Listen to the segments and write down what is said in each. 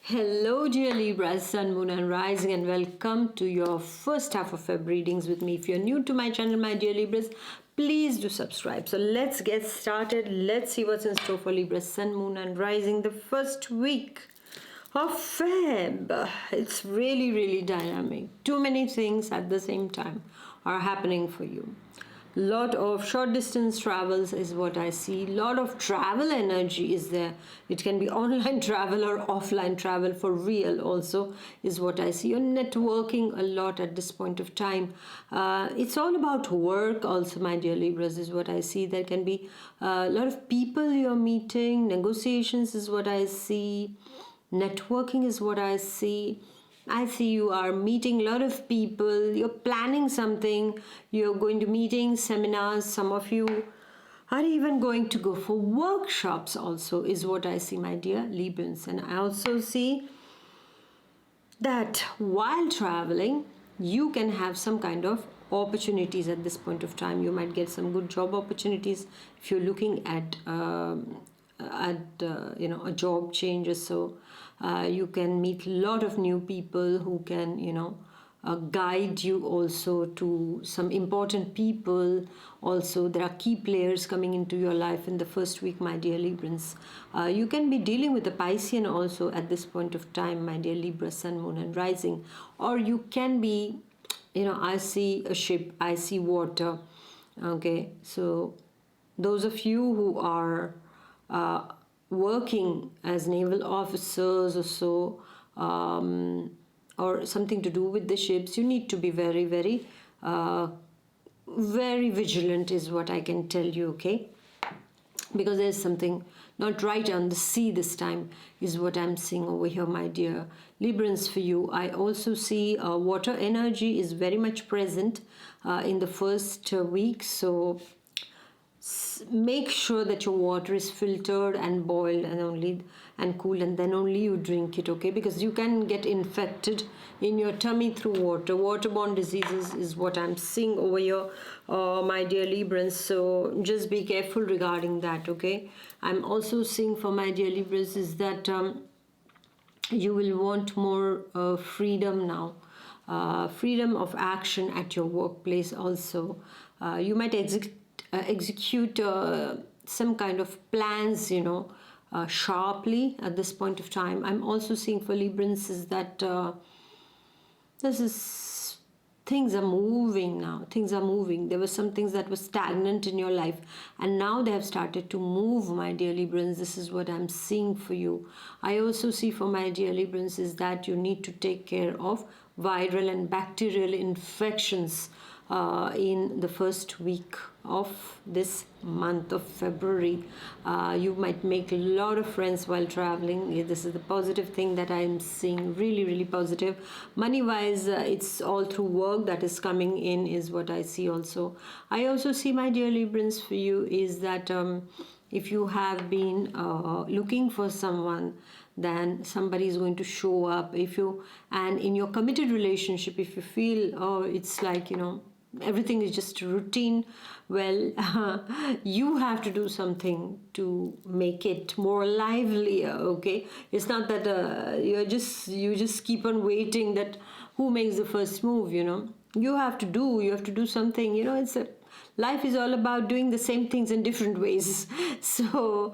Hello, dear Libras, Sun, Moon, and Rising, and welcome to your first half of Feb readings with me. If you're new to my channel, my dear Libras, please do subscribe. So let's get started. Let's see what's in store for Libras, Sun, Moon, and Rising. The first week of Feb. It's really dynamic. Too many things at the same time are happening for you. Lot of short distance travels is what I see. Lot of travel energy is there. It can be online travel or offline travel for real also is what I see. You're networking a lot at this point of time. It's all about work also, my dear Libras, is what I see. There can be a lot of people you're meeting. Negotiations is what I see. Networking is what I see. I see you are meeting a lot of people, you're planning something, you're going to meetings, seminars, some of you are even going to go for workshops also is what I see, my dear Librans. And I also see that while traveling, you can have some kind of opportunities at this point of time. You might get some good job opportunities if you're looking at a job change or so. You can meet a lot of new people who can guide you also to some important people. Also, there are key players coming into your life in the first week, my dear Librans. You can be dealing with a Piscean also at this point of time, my dear Libra, Sun, Moon, and Rising. Or you can be, I see a ship, I see water. Okay, so those of you who are working as naval officers or so, or something to do with the ships, you need to be very vigilant is what I can tell you, okay? Because there's something not right on the sea this time is what I'm seeing over here, my dear Librans. For you, I also see water energy is very much present in the first week. So make sure that your water is filtered and boiled and cool, and then only you drink it, okay? Because you can get infected in your tummy through water. Waterborne diseases is what I'm seeing over here, my dear Librans. So just be careful regarding that, okay? I'm also seeing for my dear Libras is that you will want more freedom now. Freedom of action at your workplace also. You might execute some kind of plans, sharply at this point of time. I'm also seeing for Librans is that things are moving now. Things are moving. There were some things that were stagnant in your life, and now they have started to move, my dear Librans. This is what I'm seeing for you. I also see for my dear Librans is that you need to take care of viral and bacterial infections in the first week of this month of February. You might make a lot of friends while traveling. This is the positive thing that I'm seeing, really positive. Money wise, it's all through work that is coming in is what I see also. I also see, my dear Librans, for you is that if you have been looking for someone, then somebody is going to show up. And in your committed relationship, if you feel it's like everything is just routine, well, you have to do something to make it more livelier, okay? It's not that you just keep on waiting that who makes the first move. You have to do something. Life is all about doing the same things in different ways. So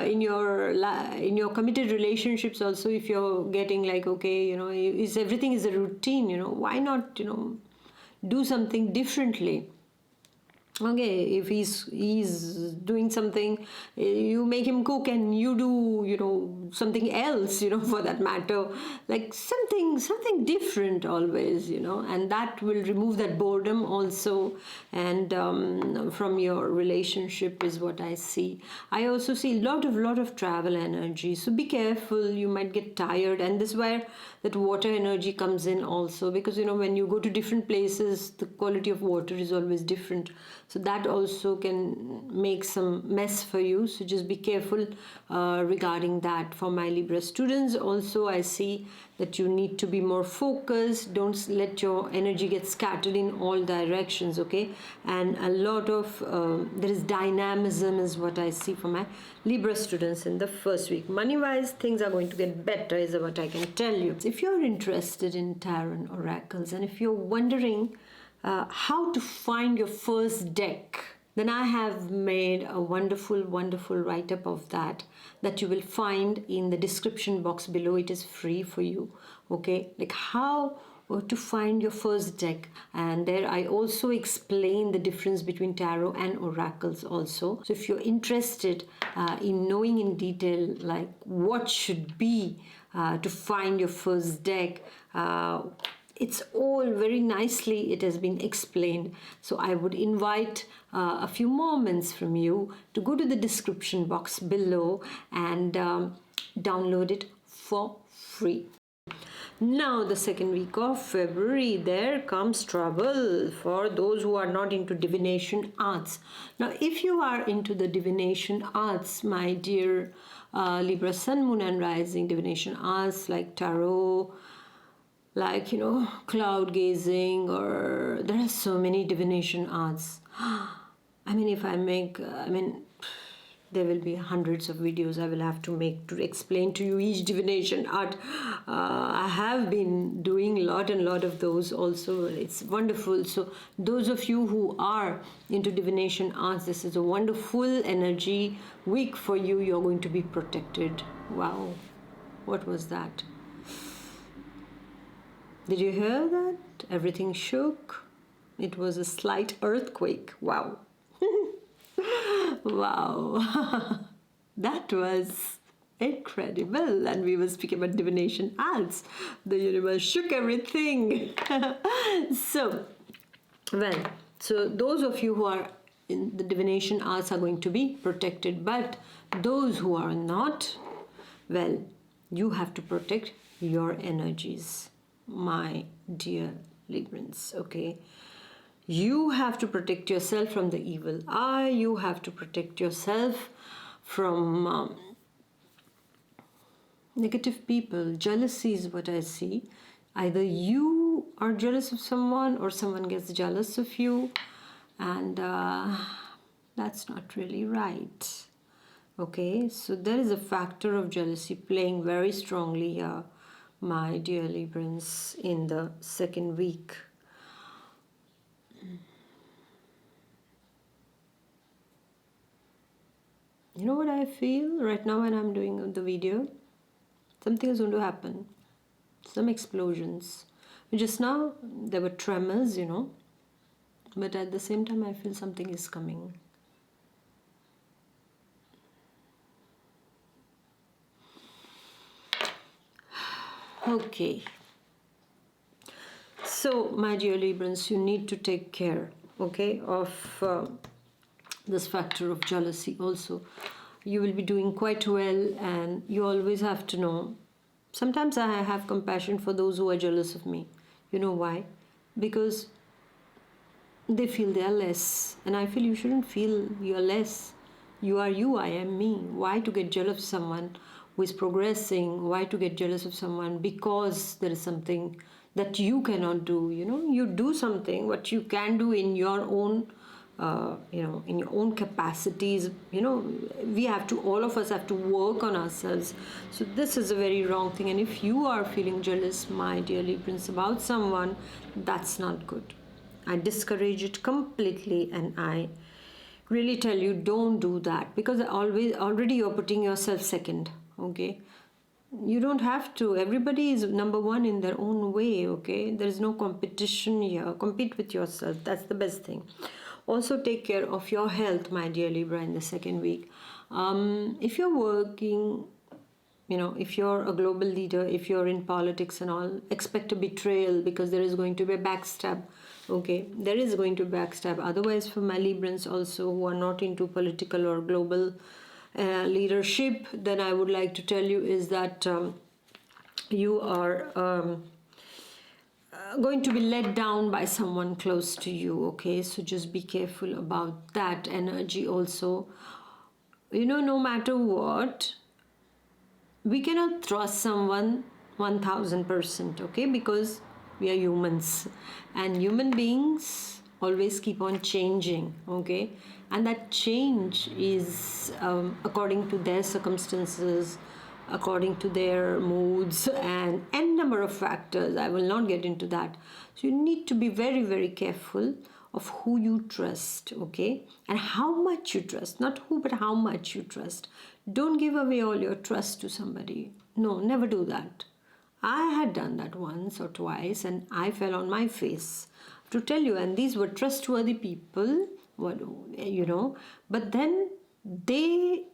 in your committed relationships also, if you're getting like, okay, everything is a routine, why not do something differently? Okay, if he's doing something, you make him cook and you do something else, for that matter, like something different always, and that will remove that boredom also, and from your relationship is what I see. I also see a lot of travel energy, so be careful. You might get tired, and this is where that water energy comes in also, because when you go to different places, the quality of water is always different. So that also can make some mess for you. So just be careful regarding that. For my Libra students also, I see that you need to be more focused. Don't let your energy get scattered in all directions, okay? And a lot of there is dynamism is what I see for my Libra students in the first week. Money wise, things are going to get better is what I can tell you. If you're interested in tarot and oracles, and if you're wondering how to find your first deck, then I have made a wonderful write-up of that you will find in the description box below. It is free for you, okay? Like how to find your first deck, and there I also explain the difference between tarot and oracles also. So if you're interested in knowing in detail like what should be to find your first deck, it's all very nicely, it has been explained. So I would invite a few moments from you to go to the description box below and download it for free. Now the second week of February, there comes trouble for those who are not into divination arts. Now if you are into the divination arts, my dear Libra Sun, Moon and Rising divination arts like tarot, like, you know, cloud gazing, or there are so many divination arts. I mean, if I make, there will be hundreds of videos I will have to make to explain to you each divination art. I have been doing a lot of those also. It's wonderful. So those of you who are into divination arts, this is a wonderful energy week for you. You're going to be protected. Wow. What was that? Did you hear that? Everything shook. It was a slight earthquake. Wow. Wow. That was incredible. And we were speaking about divination arts. The universe shook everything. So those of you who are in the divination arts are going to be protected. But those who are not, well, you have to protect your energies, my dear Librans, okay? You have to protect yourself from the evil eye. You have to protect yourself from negative people. Jealousy is what I see. Either you are jealous of someone or someone gets jealous of you, and that's not really right. Okay, so there is a factor of jealousy playing very strongly here, my dear Librans, in the second week. You know what I feel right now when I'm doing the video? Something is going to happen. Some explosions. Just now there were tremors, you know, but at the same time I feel something is coming. Okay. So, my dear Librans, you need to take care, okay, of this factor of jealousy also. You will be doing quite well, and you always have to know. Sometimes I have compassion for those who are jealous of me. You know why? Because they feel they are less, and I feel you shouldn't feel you are less. You are you, I am me. Why to get jealous of someone who is progressing? Why to get jealous of someone because there is something that you cannot do? You know, you do something what you can do in your own in your own capacities. You know, we have to, all of us have to work on ourselves. So this is a very wrong thing, and if you are feeling jealous, my dear Librans, about someone, that's not good. I discourage it completely, and I really tell you, don't do that, because already you're putting yourself second, okay? You don't have to. Everybody is number one in their own way, okay? There is no competition here. Compete with yourself. That's the best thing. Also, take care of your health, my dear Libra, in the second week. If you're working, you know, if you're a global leader, if you're in politics and all, expect a betrayal, because there is going to be a backstab. Okay, there is going to be backstab. Otherwise, for my Librans also who are not into political or global leadership, then I would like to tell you is that you are going to be let down by someone close to you, okay? So just be careful about that energy also. You know, no matter what, we cannot trust someone 1000%, okay? Because we are humans, and human beings always keep on changing, okay? And that change is according to their circumstances, according to their moods, and n number of factors. I will not get into that. So you need to be very, very careful of who you trust, okay? And how much you trust. Not who, but how much you trust. Don't give away all your trust to somebody. No, never do that. I had done that once or twice and I fell on my face to tell you. And these were trustworthy people, but then they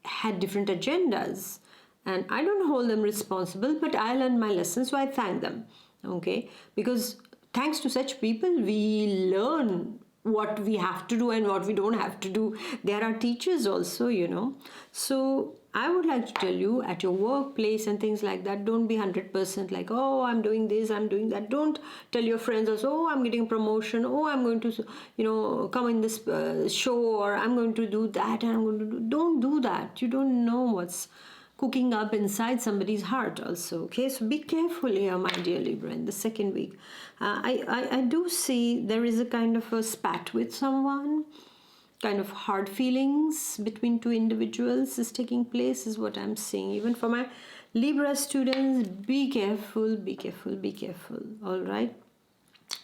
had different agendas. And I don't hold them responsible, but I learned my lesson, so I thank them, okay? Because thanks to such people, we learn what we have to do and what we don't have to do. They are teachers also. So I would like to tell you, at your workplace and things like that, don't be 100% like, oh, I'm doing this, I'm doing that. Don't tell your friends also, oh, I'm getting a promotion, oh, I'm going to, come in this show, or I'm going to do that, and I'm going to do. Don't do that. You don't know what's cooking up inside somebody's heart also, okay? So be careful here, my dear Libra, in the second week. I do see there is a kind of a spat with someone, kind of hard feelings between two individuals is taking place, is what I'm seeing. Even for my Libra students, be careful, be careful, be careful, all right?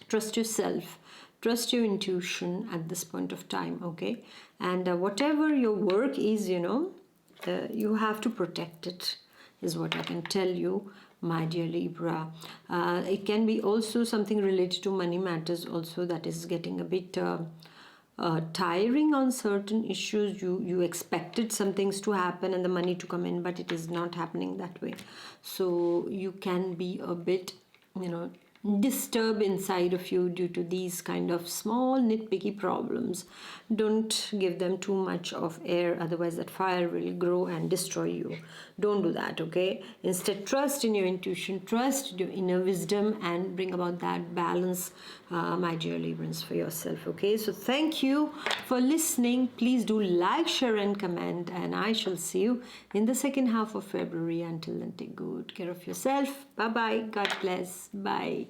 Trust yourself, trust your intuition at this point of time, okay? And whatever your work is, you have to protect it, is what I can tell you, my dear Libra. It can be also something related to money matters also, that is getting a bit tiring on certain issues. You expected some things to happen and the money to come in, but it is not happening that way. So you can be a bit, disturb inside of you due to these kind of small nitpicky problems. Don't give them too much of air, otherwise that fire will grow and destroy you. Don't do that, okay? Instead, trust in your intuition, trust your inner wisdom, and bring about that balance, my dear Librans, for yourself, okay? So thank you for listening. Please do like, share and comment, and I shall see you in the second half of February. Until then, take good care of yourself. Bye bye. God bless. Bye.